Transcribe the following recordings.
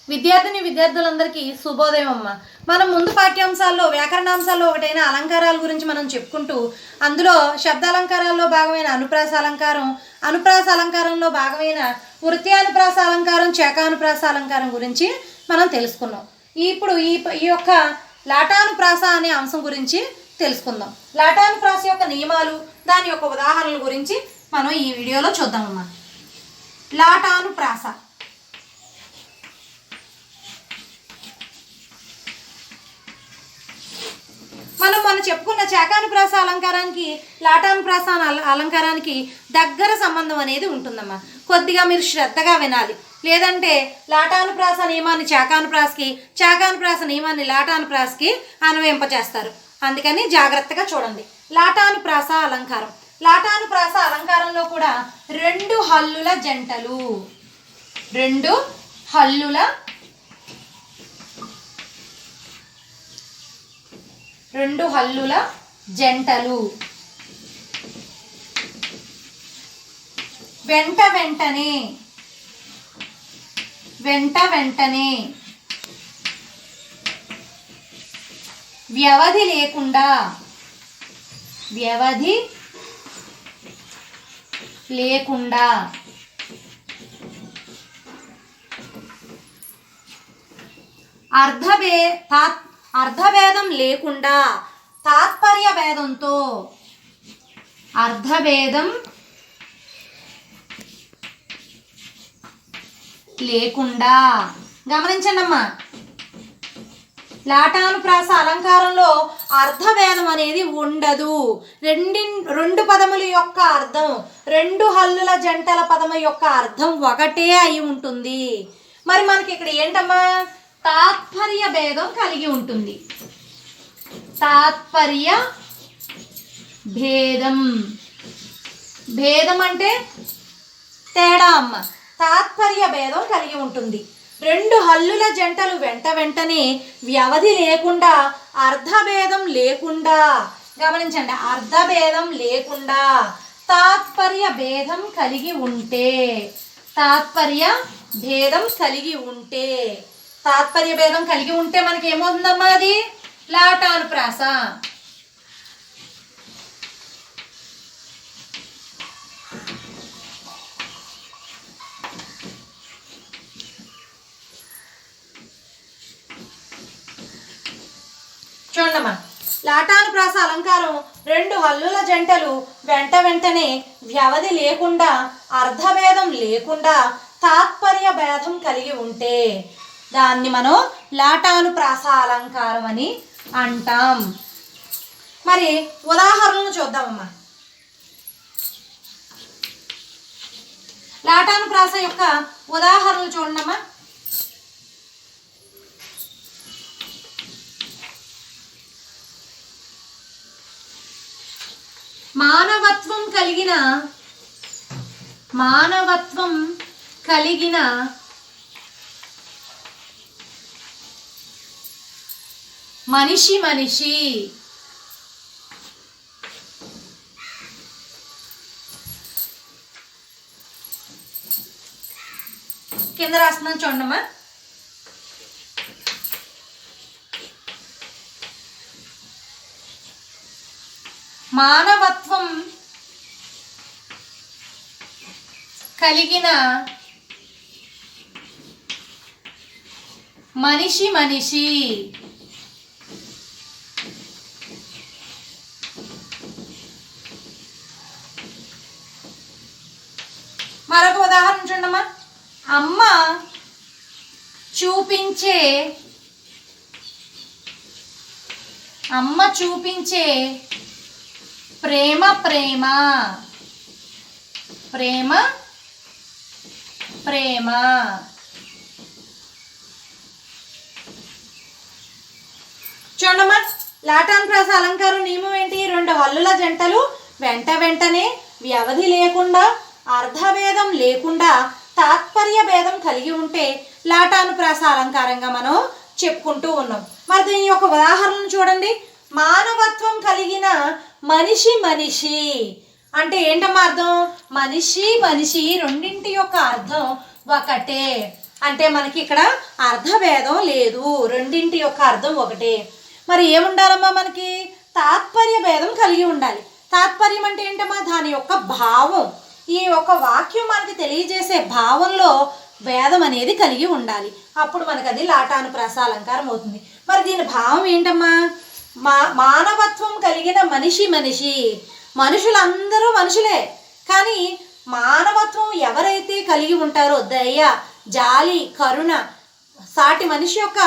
విద్యార్థులందరికీ శుభోదయం అమ్మ. మనం ముందు పాఠ్యాంశాల్లో వ్యాకరణాంశాల్లో ఒకటైన అలంకారాల గురించి మనం చెప్పుకుంటూ అందులో శబ్దాలంకారాల్లో భాగమైన అనుప్రాస అలంకారం, అనుప్రాస అలంకారంలో భాగమైన వృత్యానుప్రాస అలంకారం, చేకానుప్రాస అలంకారం గురించి మనం తెలుసుకున్నాం. ఇప్పుడు ఈ యొక్క లాటానుప్రాస అనే అంశం గురించి తెలుసుకుందాం. లాటానుప్రాస యొక్క నియమాలు, దాని యొక్క ఉదాహరణల గురించి మనం ఈ వీడియోలో చూద్దామమ్మా. లాటానుప్రాస మనం చెప్పుకున్న చేకానుప్రాస అలంకారానికి లాటానుప్రాస అలంకారానికి దగ్గర సంబంధం అనేది ఉంటుందమ్మా. కొద్దిగా మీరు శ్రద్ధగా వినాలి, లేదంటే లాటానుప్రాస నియమాన్ని చేకానుప్రాసకి, చేకానుప్రాస నియమాన్ని లాటానుప్రాసకి అన్వయింపచేస్తారు. అందుకని జాగ్రత్తగా చూడండి. లాటానుప్రాస అలంకారం, లాటానుప్రాస అలంకారంలో కూడా రెండు హల్లుల జంటలు, రెండు హల్లుల జంటలు వెంట వెంటనే వ్యవధి లేకుండా అర్ధభేదం లేకుండా తాత్పర్య భేదంతో, అర్ధభేదం లేకుండా. గమనించండి అమ్మా, లాటానుప్రాస అలంకారంలో అర్ధభేదం అనేది ఉండదు. రెండు పదముల యొక్క అర్థం, రెండు హల్లుల జంటల పదము యొక్క అర్థం ఒకటే అయి ఉంటుంది. మరి మనకి ఇక్కడ ఏంటమ్మా, తాత్పర్య భేదం కలిగి ఉంటుంది. తాత్పర్య భేదం, భేదం అంటే తేడా అమ్మ. తాత్పర్య భేదం కలిగి ఉంటుంది. రెండు హల్లుల జంటలు వెంటనే వ్యవధి లేకుండా, అర్ధభేదం లేకుండా, గమనించండి, అర్ధభేదం లేకుండా తాత్పర్య భేదం కలిగి ఉంటే, తాత్పర్య భేదం కలిగి ఉంటే, తాత్పర్య భేదం కలిగి ఉంటే మనకి ఏమవుతుందమ్మా, అది లాటానుప్రాస. చూడమ్మా, లాటానుప్రాస అలంకారం రెండు హల్లుల జంటలు వెంటనే వ్యవధి లేకుండా, అర్ధభేదం లేకుండా తాత్పర్య భేదం కలిగి ఉంటే దాన్ని మనం లాటానుప్రాస అలంకారం అని అంటాం. మరి ఉదాహరణలు చూద్దామమ్మా. లాటానుప్రాస యొక్క ఉదాహరణలు చూడమ్మా. మానవత్వం కలిగిన మనిషి కింద రాస్తున్నాను చూడమ్మా. మానవత్వం కలిగిన మనిషి మరొక ఉదాహరణ చూడమ్మా. అమ్మ చూపించే ప్రేమ చూడమ్మా. లాటానుప్రాస అలంకారం నియమం ఏంటి? రెండు హల్లుల జంటలు వెంటనే వ్యవధి లేకుండా, అర్ధభేదం లేకుండా తాత్పర్య భేదం కలిగి ఉంటే లాటానుప్రాస అలంకారంగా మనం చెప్పుకుంటూ ఉన్నాం. మరి దీని యొక్క ఉదాహరణను చూడండి. మానవత్వం కలిగిన మనిషి అంటే ఏంటమ్మా అర్థం? మనిషి రెండింటి యొక్క అర్థం ఒకటే. అంటే మనకి ఇక్కడ అర్థభేదం లేదు, రెండింటి యొక్క అర్థం ఒకటే. మరి ఏముండాలమ్మా, మనకి తాత్పర్య భేదం కలిగి ఉండాలి. తాత్పర్యం అంటే ఏంటమ్మా, దాని యొక్క భావం, ఈ యొక్క వాక్యం మనకి తెలియజేసే భావంలో భేదం అనేది కలిగి ఉండాలి. అప్పుడు మనకు అది లాటానుప్రాస అలంకారం అవుతుంది. మరి దీని భావం ఏంటమ్మా, మానవత్వం కలిగిన మనిషి. మనుషులందరూ మనుషులే, కానీ మానవత్వం ఎవరైతే కలిగి ఉంటారో, దయ, జాలి, కరుణ, సాటి మనిషి యొక్క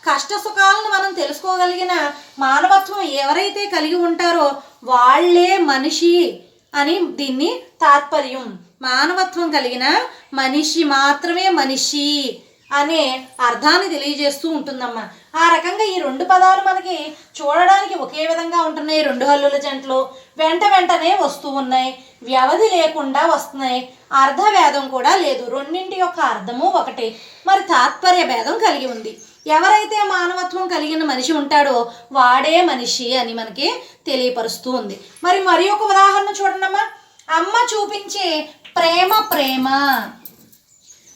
కష్ట సుఖాలను మనం తెలుసుకోగలిగిన మానవత్వం ఎవరైతే కలిగి ఉంటారో వాళ్ళే మనిషి అని దీన్ని తాత్పర్యం. మానవత్వం కలిగిన మనిషి మాత్రమే మనిషి అనే అర్థాన్ని తెలియజేస్తూ ఉంటుందమ్మా. ఆ రకంగా ఈ రెండు పదాలు మనకి చూడడానికి ఒకే విధంగా ఉంటున్నాయి. రెండు హల్లుల జంటలు వెంటనే వస్తూ ఉన్నాయి, వ్యవధి లేకుండా వస్తున్నాయి, అర్థభేదం కూడా లేదు, రెండింటి యొక్క అర్థము ఒకటే. మరి తాత్పర్య భేదం కలిగి ఉంది. ఎవరైతే మానవత్వం కలిగిన మనిషి ఉంటాడో వాడే మనిషి అని మనకి తెలియపరుస్తూ ఉంది. మరి ఒక ఉదాహరణ చూడండమ్మా, అమ్మ చూపించే ప్రేమ.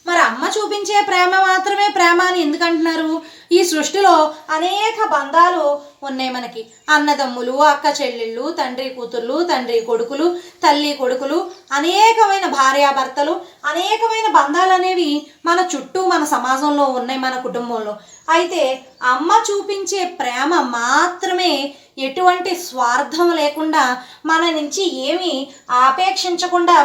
మరి అమ్మ చూపించే ప్రేమ మాత్రమే ప్రేమ అని ఎందుకు అంటున్నారు? ఈ సృష్టిలో అనేక బంధాలు ఉన్నాయి మనకి. అన్నదమ్ములు, అక్క చెల్లెళ్ళు, తండ్రి కూతుర్లు, తండ్రి కొడుకులు, తల్లి కొడుకులు, అనేకమైన భార్యాభర్తలు, అనేకమైన బంధాలు అనేవి మన చుట్టూ మన సమాజంలో ఉన్నాయి, మన కుటుంబంలో. అయితే అమ్మ చూపించే ప్రేమ మాత్రమే ఎటువంటి స్వార్థం లేకుండా, మన నుంచి ఏమీ ఆపేక్షించకుండా,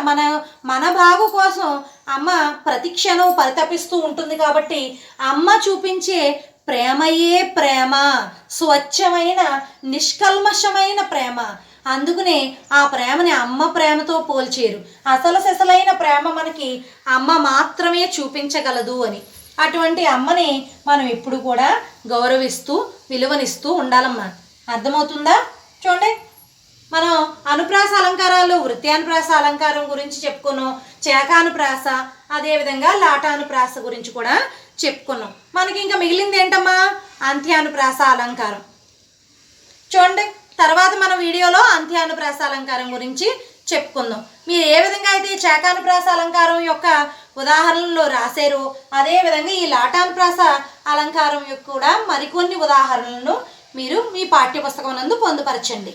మన బాగు కోసం అమ్మ ప్రతిక్షణం పరితపిస్తూ ఉంటుంది. కాబట్టి అమ్మ చూపించే ప్రేమయే ప్రేమ, స్వచ్ఛమైన నిష్కల్మషమైన ప్రేమ. అందుకనే ఆ ప్రేమని అమ్మ ప్రేమతో పోల్చేరు. అసలు సిసలైన ప్రేమ మనకి అమ్మ మాత్రమే చూపించగలదు అని. అటువంటి అమ్మని మనం ఎప్పుడు కూడా గౌరవిస్తూ విలువనిస్తూ ఉండాలమ్మా. అర్థమవుతుందా? చూడండి, మనం అనుప్రాస అలంకారాల్లో వృత్యానుప్రాస అలంకారం గురించి చెప్పుకున్నాం, చేకానుప్రాస, అదేవిధంగా లాటానుప్రాస గురించి కూడా చెప్పుకున్నాం. మనకి ఇంకా మిగిలింది ఏంటమ్మా, అంత్యానుప్రాస అలంకారం. చూడండి, తర్వాత మన వీడియోలో అంత్యానుప్రాస అలంకారం గురించి చెప్పుకుందాం. మీరు ఏ విధంగా అయితే చేకానుప్రాస అలంకారం యొక్క ఉదాహరణలు రాశారో అదేవిధంగా ఈ లాటానుప్రాస అలంకారం యొక్క కూడా మరికొన్ని ఉదాహరణలను మీరు మీ పాఠ్యపుస్తకం నందు పొందుపరచండి.